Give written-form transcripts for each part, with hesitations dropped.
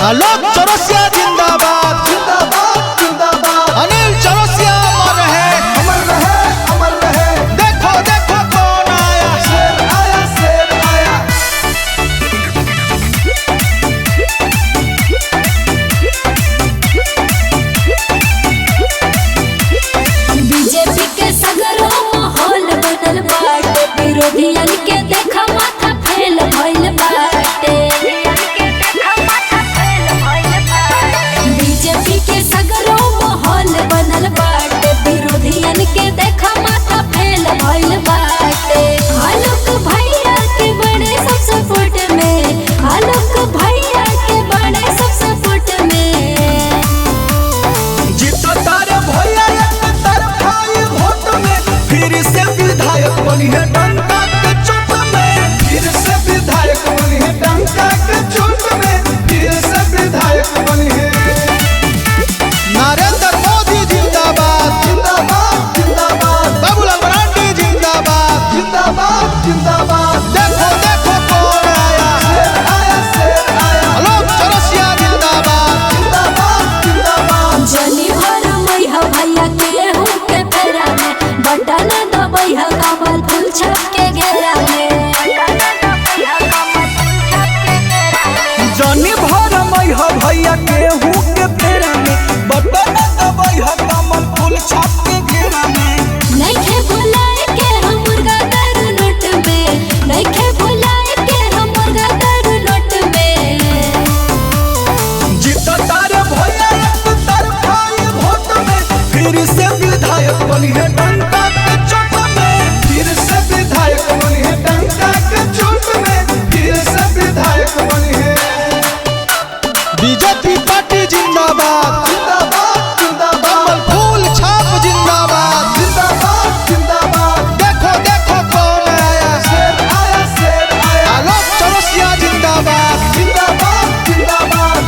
आलोक चौरसिया जिंदाबाद जिंदाबाद जिंदाबाद। अनिल चौरसिया अमर रहे अमर रहे अमर रहे। देखो देखो कौन आया शेर आया शेर आया। बीजेपी के सगरो माहौल बनल बाटे, विरोधियन के देखा माथा फेल भइल बाटे। बीजेपी के सगरो माहौल बनल बाटे, विरोधियन के देखा माथा फेल भइल बाटे। आलोक भैया के बड़े सब सपोर्ट में, आलोक भैया के बड़े सब सपोर्ट में। जीतो तारे भैया एक तरफा ये वोट में, फिर से विधायक बनी है डंका के चोट में। फिर से विधायक बनी है डंका के चोट में। फिर से विधायक बनी है। नरेंद्र मोदी जिंदाबाद जिंदाबाद जिंदाबाद। बाबूलाल मरांडी जिंदाबाद जिंदाबाद जिंदाबाद। देखो देखो कौन आया शेर आया शेर आया। आलोक चौरसिया जिंदाबाद जिंदाबाद जिंदाबाद। जनी भर मैया भैया के हूँ के फेरा में, बटन दबैया कमल फूल छप के घेरा में। जनी भर मैया भैया के हूँ के फेरा में, बटन दबैया कमल फूल छाप के घेरा में। नइखे भुलाए के हम मुर्गा दारू नोट में, नइखे भुलाए के हम मुर्गा दारू नोट में। जीतो तारे भैया एक तरफा ये वोट में, फिर से विधायक बनी है डंका के चोट में। फिर से विधायक बनी है डंका के चोट में। फिर से विधायक बनी है। बीजेपी पार्टी जिंदाबाद जिंदाबाद जिंदाबाद। कमल फूल छाप जिंदाबाद जिंदाबाद जिंदाबाद। देखो देखो कौन आया शेर आया शेर आया। आलोक चौरसिया जिंदाबाद जिंदाबाद जिंदाबाद।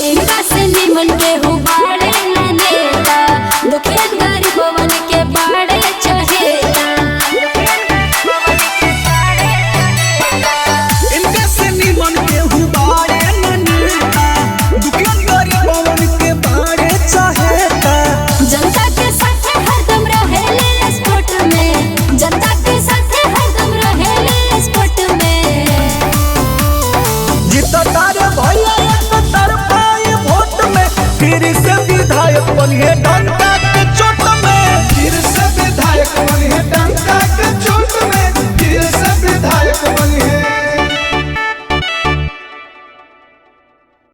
इनका से निमन के हो बाड़े न नेता, दुखियन गरीबवन के बाड़े चहेता। इनके से निमन के बारे न नेता, दुखियन गरीबवन के बारे चाहेता। जनता के साथे हरदम रहेले स्पोर्ट में, जनता के साथे हरदम रहेले स्पोर्ट में। जीतो तारे भैया एक तरफा ये वोट में, फिर से विधायक बनी है।